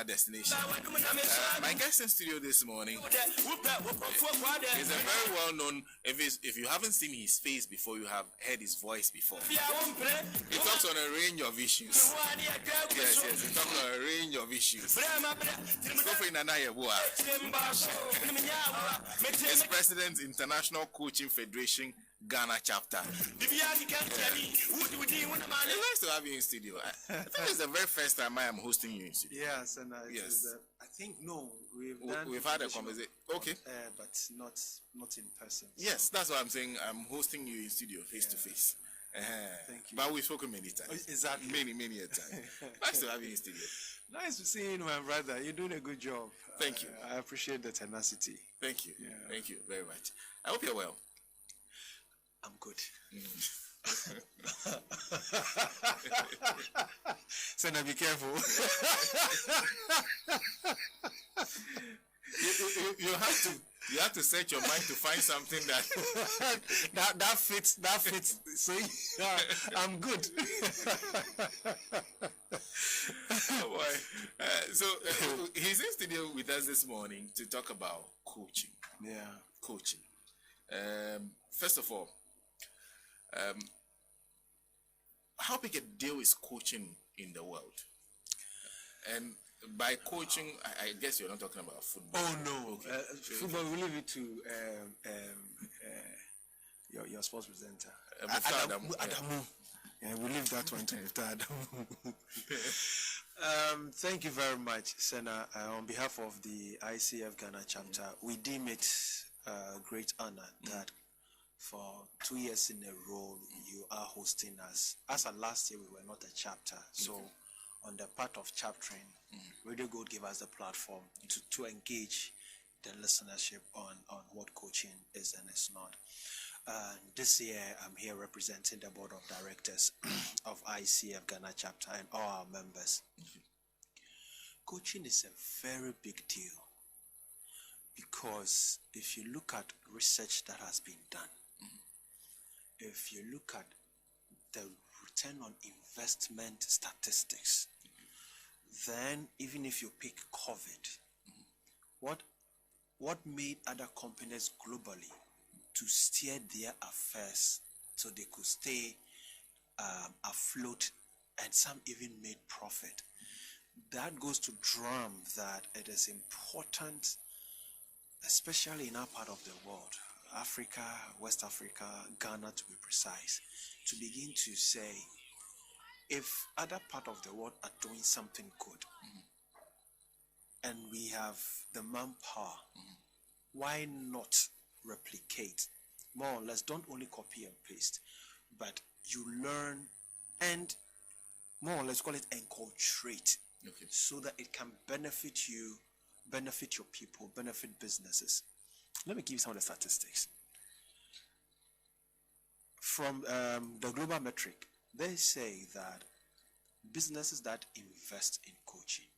that destination. My guest in studio this morning is a very well-known. If you haven't seen his face before, you have heard his voice before. He talks on a range of issues. Yes, he talks on a range of issues. Scofray Nana Yaw Yeboah is President, International Coaching Federation, Ghana chapter. It's nice to have you in studio. I think it's the very first time I am hosting you in studio. Yes, and yes. I think we've had a conversation. Okay, but not in person. So. Yes, that's what I'm saying. I'm hosting you in studio, face to face. Thank you. But we've spoken many times. Exactly. Many a time. Nice to have you in studio. Nice to see you, my brother. You're doing a good job. Thank you. I appreciate the tenacity. Thank you. Yeah. Thank you very much. I hope you're well. I'm good. So now be careful. you have to set your mind to find something that fits. So I'm good. Oh boy. So he's in studio with us this morning to talk about coaching. Yeah, coaching. First of all, how big a deal is coaching in the world? And by coaching, I guess you're not talking about football. Oh no, okay. Football. We leave it to your sports presenter, Adamu. Yeah, we leave that one to Mr. Adamu. Thank you very much, Senna. On behalf of the ICF Ghana chapter, we deem it a great honor that for 2 years in a row you are hosting us. As of last year, we were not a chapter, so on the part of chaptering, Radio Gold gave us the platform to engage the listenership on what coaching is and is not. This year, I'm here representing the board of directors of ICF Ghana chapter and all our members. Coaching is a very big deal because if you look at research that has been done, if you look at the return on investment statistics, then even if you pick COVID, what made other companies globally to steer their affairs so they could stay afloat, and some even made profit? That goes to drum that it is important, especially in our part of the world, Africa, West Africa, Ghana to be precise, to begin to say, if other part of the world are doing something good, and we have the manpower, why not replicate? More or less, don't only copy and paste, but you learn and more or less call it enculturate, so that it can benefit you, benefit your people, benefit businesses. Let me give you some of the statistics. From the global metric, they say that businesses that invest in coaching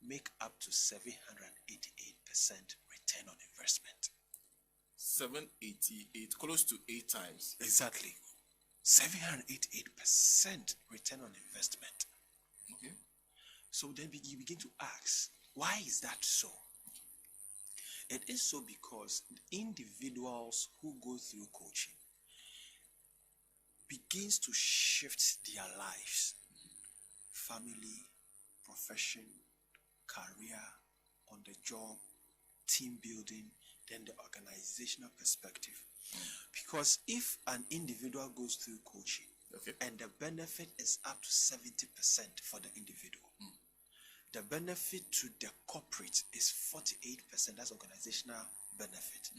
make up to 788% return on investment. 788, close to 8 times. Exactly. 788% return on investment. Okay. So then you begin to ask, why is that so? It is so because individuals who go through coaching begins to shift their lives, family, profession, career, on the job, team building, then the organizational perspective. Because if an individual goes through coaching and the benefit is up to 70% for the individual, the benefit to the corporate is 48%. That's organizational benefit.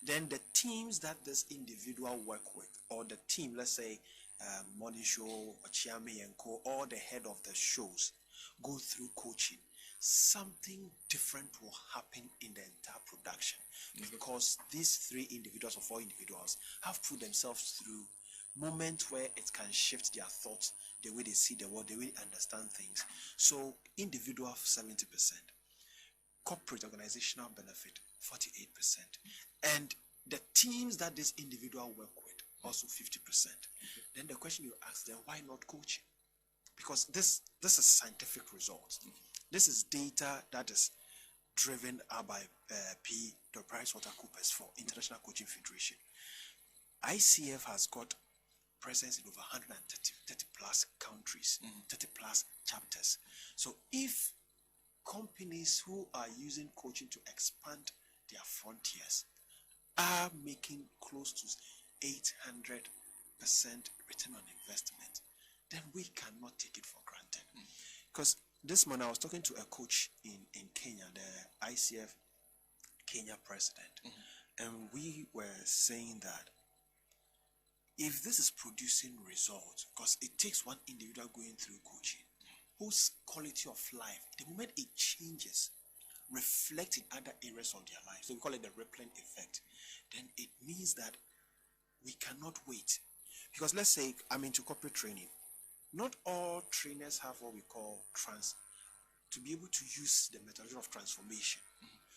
Then the teams that this individual work with, or the team, let's say Morning Show or Chiame and Co, or the head of the shows, go through coaching, something different will happen in the entire production, because these 3 individuals or 4 individuals have put themselves through moments where it can shift their thoughts, the way they see the world, the way they understand things. So individual 70%, corporate organizational benefit 48%, and the teams that this individual work with also 50%. Then the question you ask them, why not coaching? Because this is scientific results. This is data that is driven by the PricewaterhouseCoopers for International Coaching Federation. ICF has got presence in over 130 plus countries, 30 plus chapters. So if companies who are using coaching to expand their frontiers are making close to 800% return on investment, then we cannot take it for granted. Because this morning I was talking to a coach in Kenya, the ICF Kenya president, and we were saying that if this is producing results, because it takes one individual going through coaching, whose quality of life, the moment it changes, reflect in other areas of their life, so we call it the rippling effect, then it means that we cannot wait. Because let's say I'm into corporate training. Not all trainers have what we call to be able to use the methodology of transformation,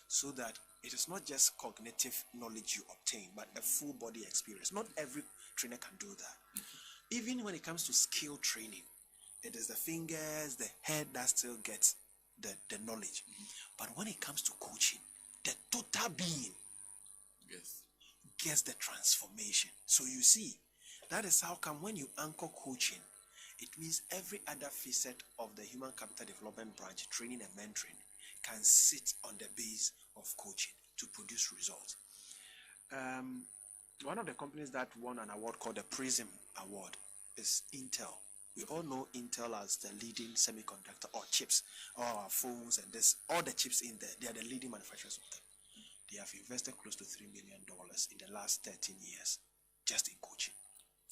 so that it is not just cognitive knowledge you obtain, but a full body experience. Not every trainer can do that. Even when it comes to skill training, it is the fingers, the head that still gets the knowledge. But when it comes to coaching, the total being gets the transformation. So you see, that is how come when you anchor coaching, it means every other facet of the human capital development branch, training and mentoring, can sit on the base of coaching to produce results. One of the companies that won an award called the Prism Award is Intel. We all know Intel as the leading semiconductor or chips, or our phones and this, all the chips in there, they are the leading manufacturers of them. They have invested close to $3 million in the last 13 years just in coaching.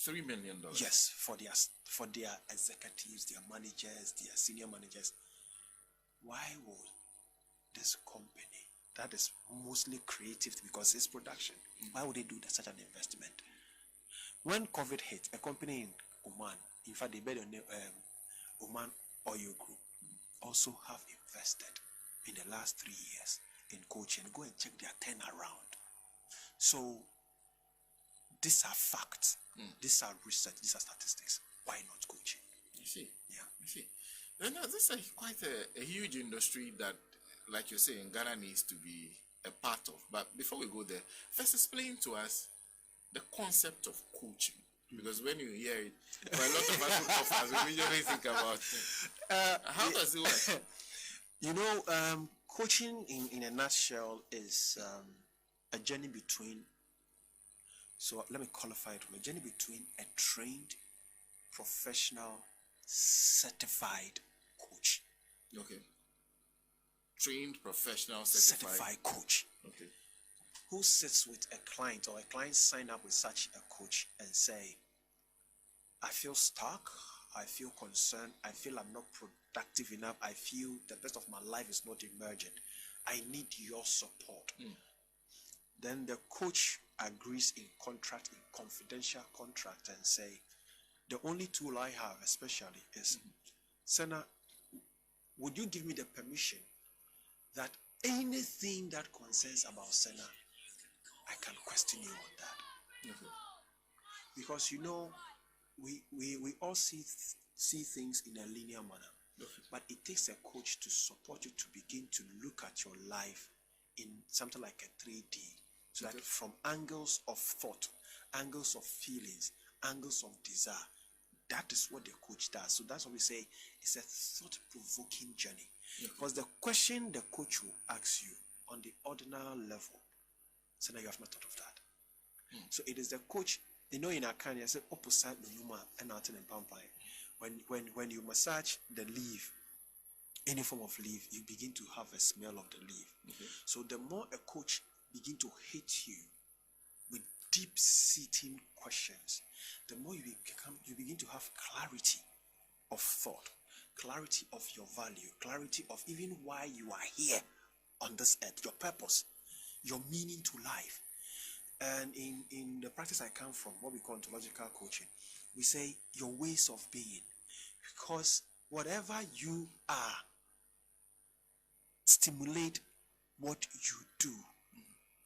$3 million? Yes, for their executives, their managers, their senior managers. Why would this company that is mostly creative because it's production, why would they do such an investment? When COVID hit, a company in Oman, in fact they bet on the Oman Oil Group, also have invested in the last 3 years in coaching. Go and check their turnaround. So these are facts, these are research, these are statistics. Why not coaching? You see? Yeah. You see. Then this is quite a huge industry that, like you're saying, Ghana needs to be a part of. But before we go there, first explain to us the concept of coaching. Because when you hear it, for a lot of us who officers, we usually think about it. How does it work? You know, coaching in a nutshell is a journey between, so let me qualify it, a journey between a trained, professional, certified coach. Okay. Trained, professional, certified coach. Okay. Who sits with a client, or a client sign up with such a coach and say, I feel stuck, I feel concerned, I feel I'm not productive enough, I feel the best of my life is not emergent, I need your support. Then the coach agrees in contract, in confidential contract, and say, the only tool I have especially is, Senna, would you give me the permission that anything that concerns about Senna, I can question you on that? Because you know, we all see things in a linear manner, but it takes a coach to support you to begin to look at your life in something like a 3D, so that from angles of thought, angles of feelings, angles of desire, that is what the coach does. So that's what we say it's a thought-provoking journey. Because the question the coach will ask you on the ordinary level, so now you have not thought of that. So it is the coach, you know, in Akanya, I say opposite Numa and out in Pampai. When you massage the leaf, any form of leaf, you begin to have a smell of the leaf. So the more a coach begin to hit you with deep-seating questions, the more you begin to have clarity of thought, clarity of your value, clarity of even why you are here on this earth, your purpose, your meaning to life. And in the practice I come from, what we call ontological coaching, we say your ways of being. Because whatever you are, stimulate what you do,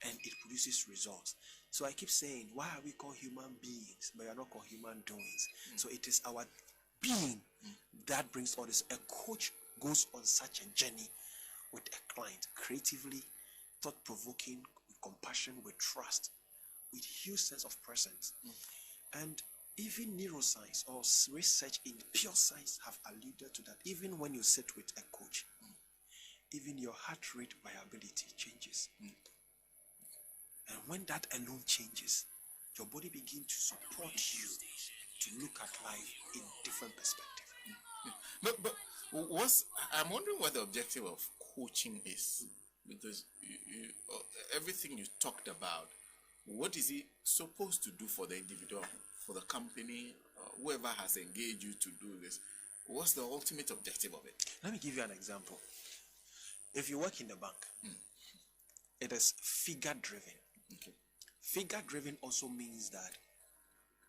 and it produces results. So I keep saying, why are we called human beings, but we are not called human doings? So it is our being that brings all this. A coach goes on such a journey with a client, creatively, thought-provoking, with compassion, with trust, with huge sense of presence. And even neuroscience or research in pure science have alluded to that. Even when you sit with a coach, even your heart rate variability changes. And when that alone changes, your body begins to support you to look at life in different perspective. But I'm wondering what the objective of coaching is, because everything you talked about, what is it supposed to do for the individual, for the company, whoever has engaged you to do this? What's the ultimate objective of it? Let me give you an example. If you work in the bank, it is figure driven. Okay. Figure driven also means that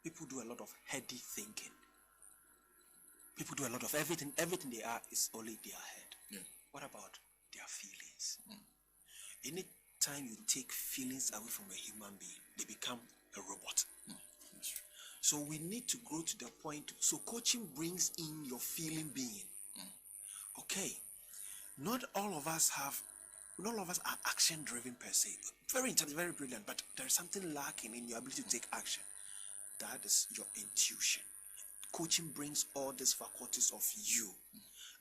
people do a lot of heady thinking. People do a lot of everything. Everything they are is only their head. Yeah. What about their feelings? Anytime you take feelings away from a human being, they become a robot. So we need to grow to the point. So coaching brings in your feeling being. Okay. Not all of us are action driven per se. Very intelligent, very brilliant, but there is something lacking in your ability to take action. That is your intuition. Coaching brings all these faculties of you,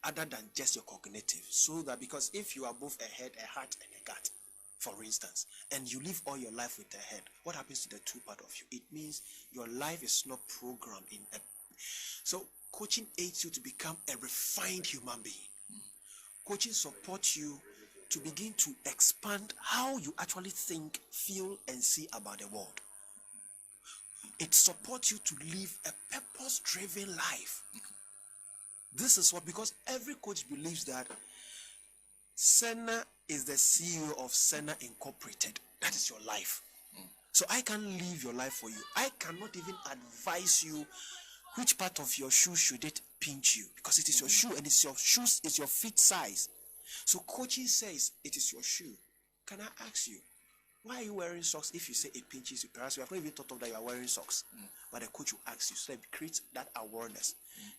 other than just your cognitive. So that, because if you are both a head, a heart, and a gut, for instance, and you live all your life with the head, what happens to the two part of you? It means your life is not programmed in a... So coaching aids you to become a refined human being. Coaching supports you to begin to expand how you actually think, feel, and see about the world. It supports you to live a purpose-driven life. This is what, because every coach believes that Senna is the CEO of Senna Incorporated. That is your life. So I can't live your life for you. I cannot even advise you which part of your shoe should it pinch you, because it is your shoe, and it's your shoes, it's your feet size. So coaching says it is your shoe. Can I ask you, why are you wearing socks if you say it pinches you? Perhaps you have not even thought of that you are wearing socks. But the coach will ask you, so it creates that awareness,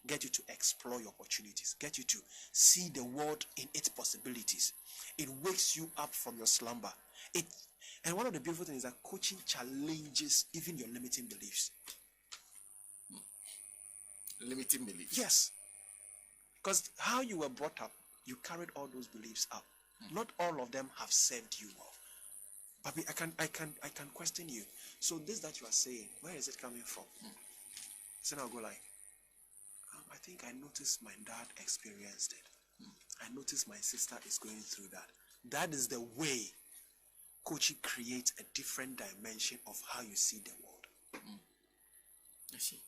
get you to explore your opportunities, get you to see the world in its possibilities. It wakes you up from your slumber. And one of the beautiful things is that coaching challenges even your limiting beliefs. Limiting beliefs? Yes. Because how you were brought up, you carried all those beliefs up. Not all of them have served you well. But I can question you. So this that you are saying, where is it coming from? So now I'll go like, I think I noticed my dad experienced it. I noticed my sister is going through that. That is the way coaching creates a different dimension of how you see the world. I see.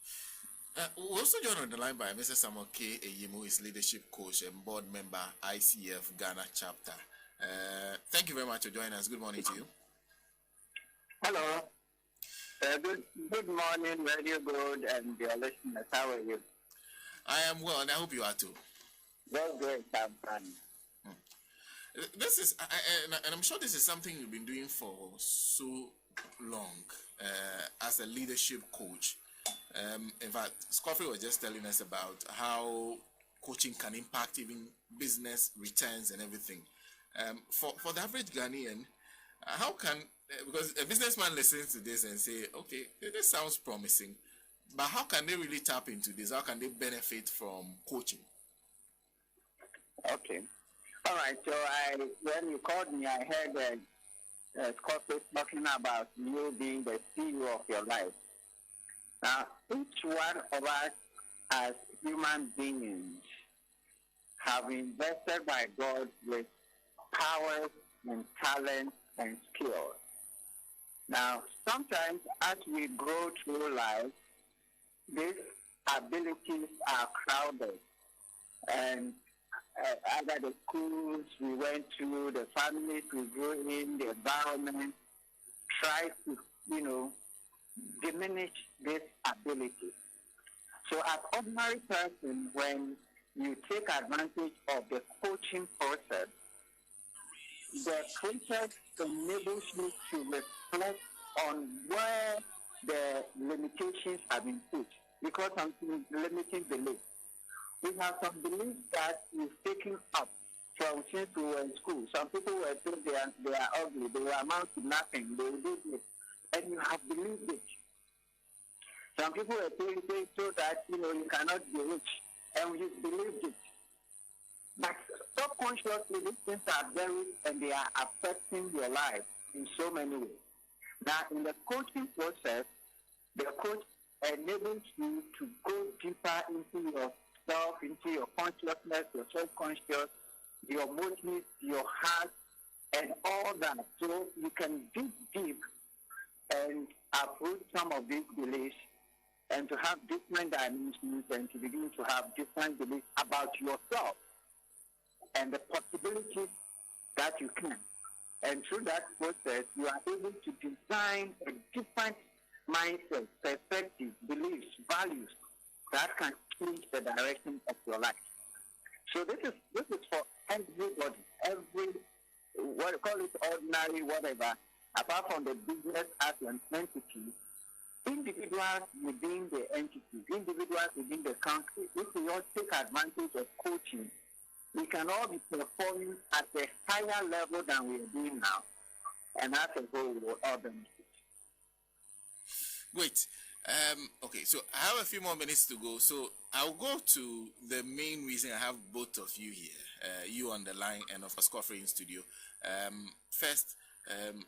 We also joined on the line by Mr. Samuel Ayim, who is leadership coach and board member, ICF Ghana chapter. Thank you very much for joining us. Good morning to you. Hello. Good morning, Radio Good and your listeners. How are you? I am well, and I hope you are too. Well, great. I'm fine. This is, and I'm sure this is something you've been doing for so long as a leadership coach. In fact, Scofray was just telling us about how coaching can impact even business returns and everything. For the average Ghanaian, how can, because a businessman listens to this and say, okay, this sounds promising, but how can they really tap into this? How can they benefit from coaching? Okay. All right. So when you called me, I heard Scofray talking about you being the CEO of your life. Now, each one of us as human beings have invested by God with powers and talent and skills. Now, sometimes as we go through life, these abilities are crowded. And either the schools we went to, the families we grew in, the environment, try to, diminish this ability. So as ordinary person, when you take advantage of the coaching process, the process enables you to reflect on where the limitations have been put, because something limiting belief. we have some beliefs that we've taken up from since we were in school. Some people were told they are ugly, they will amount to nothing, they will do this, and you have believed it. Some people were told that you cannot be rich, and you believed it. But subconsciously, these things are buried and they are affecting your life in so many ways. Now, in the coaching process, the coach enables you to go deeper into yourself, into your consciousness, your subconscious, your motives, your heart, and all that. So you can dig deep and approach some of these beliefs and to have different dimensions and to begin to have different beliefs about yourself and the possibilities that you can. And through that process, you are able to design a different mindset, perspective, beliefs, values that can change the direction of your life. So this is for everybody, what you call it, ordinary, whatever, apart from the business as an entity, individuals within the entity, individuals within the country, if we all take advantage of coaching, we can all be performing at a higher level than we are doing now. And as a whole, we will all benefit. Great. Okay, so I have a few more minutes to go. So I'll go to the main reason I have both of you here, you on the line and of course Scofray in studio. First,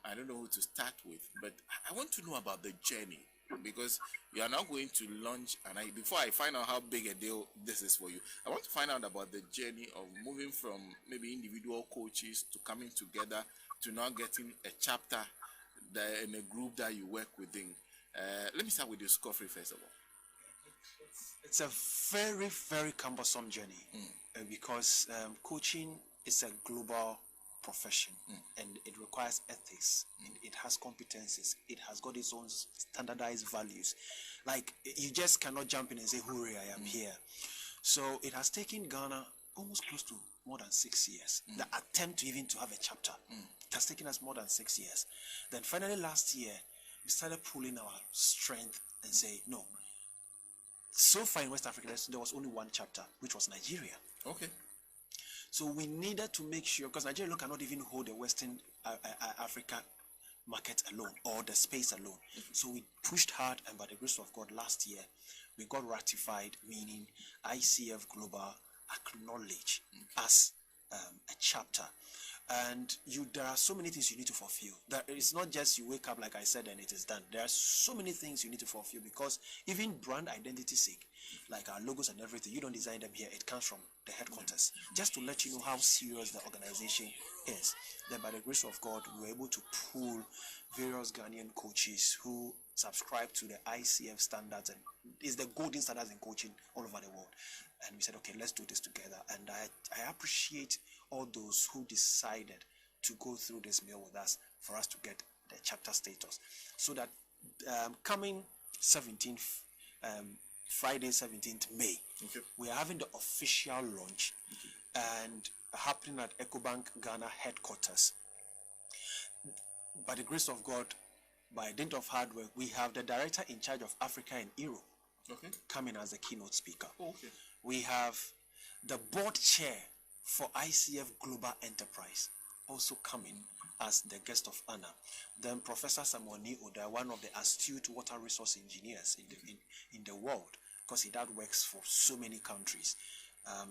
I don't know who to start with, but I want to know about the journey, because you are now going to launch, and before I find out how big a deal this is for you, I want to find out about the journey of moving from maybe individual coaches to coming together to now getting a chapter in a group that you work within. Let me start with you, Scofray, first of all. It's a very, very cumbersome journey because coaching is a global profession and it requires ethics, and it has competencies, it has got its own standardized values. Like, you just cannot jump in and say, hooray, I am here. So it has taken Ghana almost close to more than 6 years. The attempt to even to have a chapter, it has taken us more than 6 years. Then finally last year, we started pulling our strength and say, no. So far in West Africa, there was only one chapter, which was Nigeria. Okay. So we needed to make sure, because Nigeria cannot even hold the Western Africa market alone or the space alone. So we pushed hard, and by the grace of God, last year, we got ratified, meaning ICF Global acknowledged as a chapter. And there are so many things you need to fulfill. That it's not just you wake up, like I said, and it is done. There are so many things you need to fulfill, because even brand identity sake, like our logos and everything, you don't design them here. It comes from the headquarters. Just to let you know how serious the organization is. Then by the grace of God, we were able to pull various Ghanaian coaches who subscribe to the ICF standards, and is the golden standards in coaching all over the world. And we said, okay, let's do this together. And I appreciate all those who decided to go through this meal with us for us to get the chapter status. So that coming 17th, Friday 17th May, we are having the official launch and happening at EcoBank Ghana headquarters. By the grace of God, by dint of hard work, we have the director in charge of Africa and Europe coming as the keynote speaker. We have the board chair for ICF Global Enterprise also coming as the guest of honor. Then Professor Samuel Ayim, one of the astute water resource engineers in the world, because he does works for so many countries.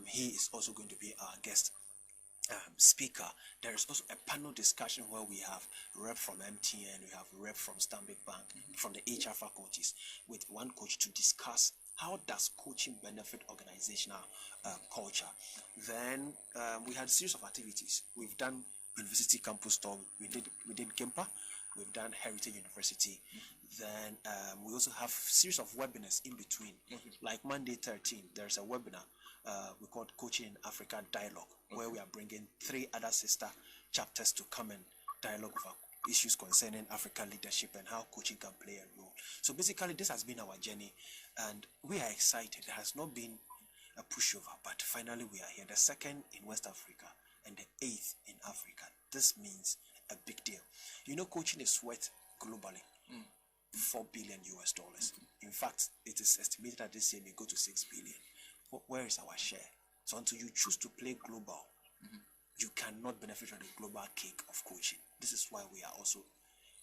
He is also going to be our guest speaker. There is also a panel discussion where we have rep from MTN, we have rep from Stanbic Bank, from the HR faculties, with one coach to discuss how does coaching benefit organizational culture. Then we had a series of activities. We've done University Campus Tour, we did Gimpa, we've done Heritage University. Then we also have series of webinars in between. Like Monday 13, there's a webinar we called Coaching in Africa Dialogue, where we are bringing 3 other sister chapters to come and dialogue about issues concerning African leadership and how coaching can play a role. So basically, this has been our journey, and we are excited. It has not been a pushover, but finally we are here. The 2nd in West Africa and the 8th in Africa. This means a big deal. You know, coaching is worth globally $4 billion US. In fact, it is estimated that this year may go to $6 billion. where is our share? So until you choose to play global, you cannot benefit from the global cake of coaching. This is why we are also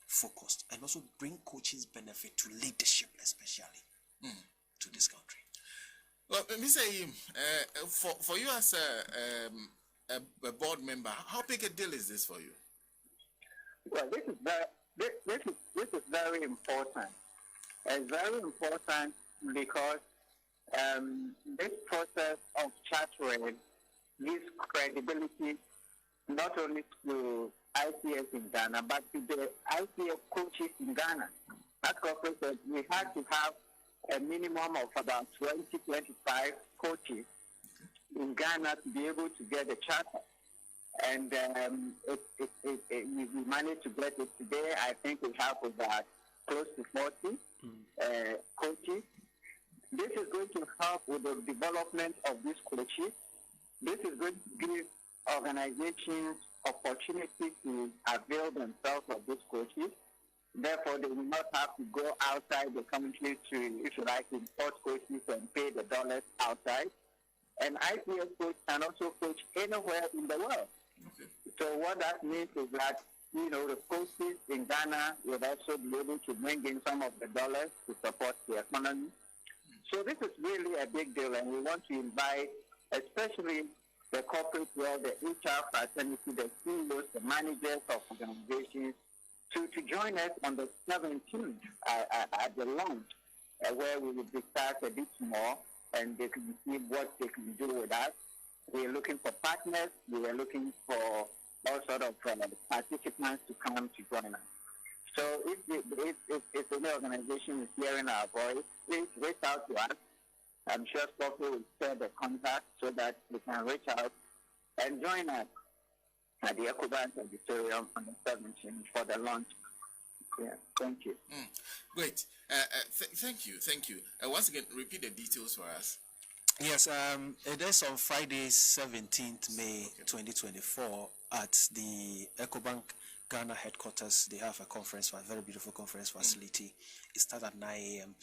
focused and also bring coaching's benefit to leadership, especially to this country. Well, Mr. Ayim, for you as a board member, how big a deal is this for you? Well, this is very important. It's very important because this process of chartering gives credibility not only to ICF in Ghana, but to the ICF coaches in Ghana. As Scofray said, we had to have a minimum of about 20-25 coaches in Ghana to be able to get a charter. And we managed to get it today. I think we have about close to 40 coaches. This is going to help with the development of these coaches. This is going to give organizations opportunity to avail themselves of these coaches. Therefore, they will not have to go outside the country to, if you like, import coaches and pay the dollars outside. And ICF coach can also coach anywhere in the world. Okay. So what that means is that, the coaches in Ghana will also be able to bring in some of the dollars to support the economy. So this is really a big deal, and we want to invite, especially the corporate world, the HR fraternity, the CEOs, the managers of organizations, to join us on the 17th at the launch, where we will discuss a bit more, and they can see what they can do with us. We are looking for partners. We are looking for all sort of participants to come to join us. So if any organization is hearing our voice, please reach out to us. I'm sure Scofray will share the contact so that we can reach out and join us at the EcoBank Auditorium on the 17th for the launch. Yeah, thank you. Great. Thank you. Once again, repeat the details for us. Yes, it is on Friday, 17th May 2024 at the EcoBank Ghana headquarters. They have a very beautiful conference facility. It starts at 9 a.m.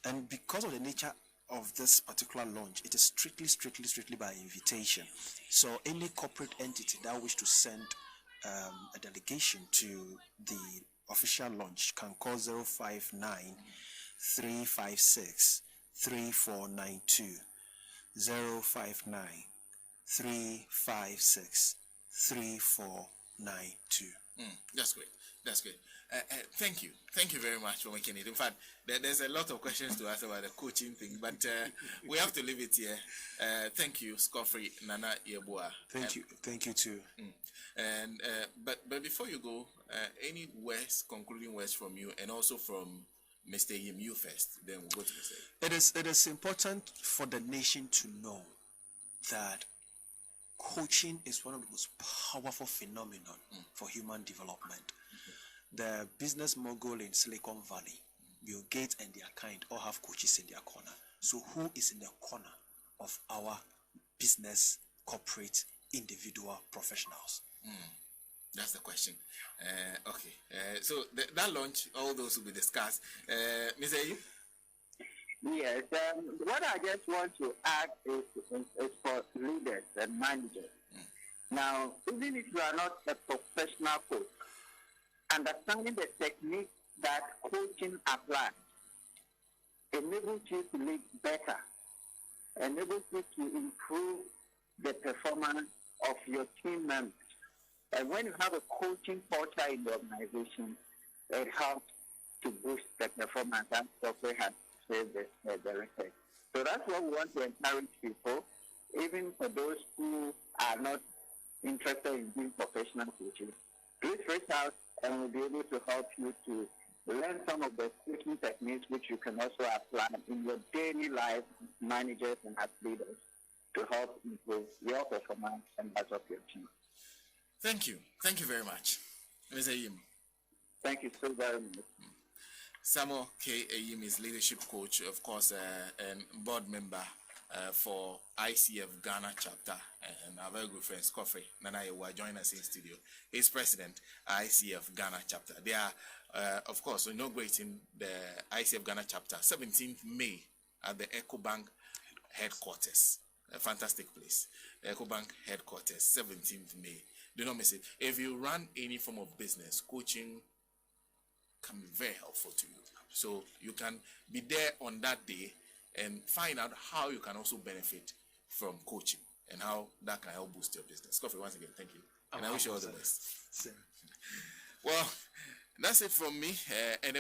And because of the nature of this particular launch, it is strictly by invitation. So any corporate entity that wish to send a delegation to the official launch can call 059 356 3492. 059 356 3492. That's great. Thank you very much for making it. In fact, there's a lot of questions to ask about the coaching thing, but we have to leave it here. Thank you, Scofray Nana Yaw Yeboah. Thank you too. And but before you go, any concluding words from you, and also from Mr. Ayim, you first, then we'll go to Mr. It is important for the nation to know that coaching is one of the most powerful phenomenon for human development. The business mogul in Silicon Valley, Bill Gates and their kind, all have coaches in their corner. So who is in the corner of our business, corporate, individual professionals? That's the question. Okay. So that launch, all those will be discussed. Mr. Ayim? Yes. What I just want to add is for leaders and managers. Now, even if you are not a professional coach, understanding the technique that coaching applies enables you to lead better, enables you to improve the performance of your team members. And when you have a coaching culture in the organization, it helps to boost the performance. That's what we have said the research. So that's what we want to encourage people, even for those who are not interested in being professional coaches. Please reach out and we'll be able to help you to learn some of the coaching techniques which you can also apply in your daily life, managers and as leaders, to help improve your performance and that of your team. Thank you very much, Mr. Ayim. Thank you so very much. Samuel K. Ayim is leadership coach, of course, and board member for ICF Ghana chapter, and our very good friend Scofray Nana Yaw Yeboah join us in studio. He's president ICF Ghana chapter. They are, of course, inaugurating the ICF Ghana chapter 17th May at the EcoBank headquarters. A fantastic place. EcoBank headquarters, 17th May. Do not miss it. If you run any form of business, coaching can be very helpful to you. So you can be there on that day and find out how you can also benefit from coaching and how that can help boost your business. Scofray, once again, thank you. And I wish you all the best. Well, that's it from me. And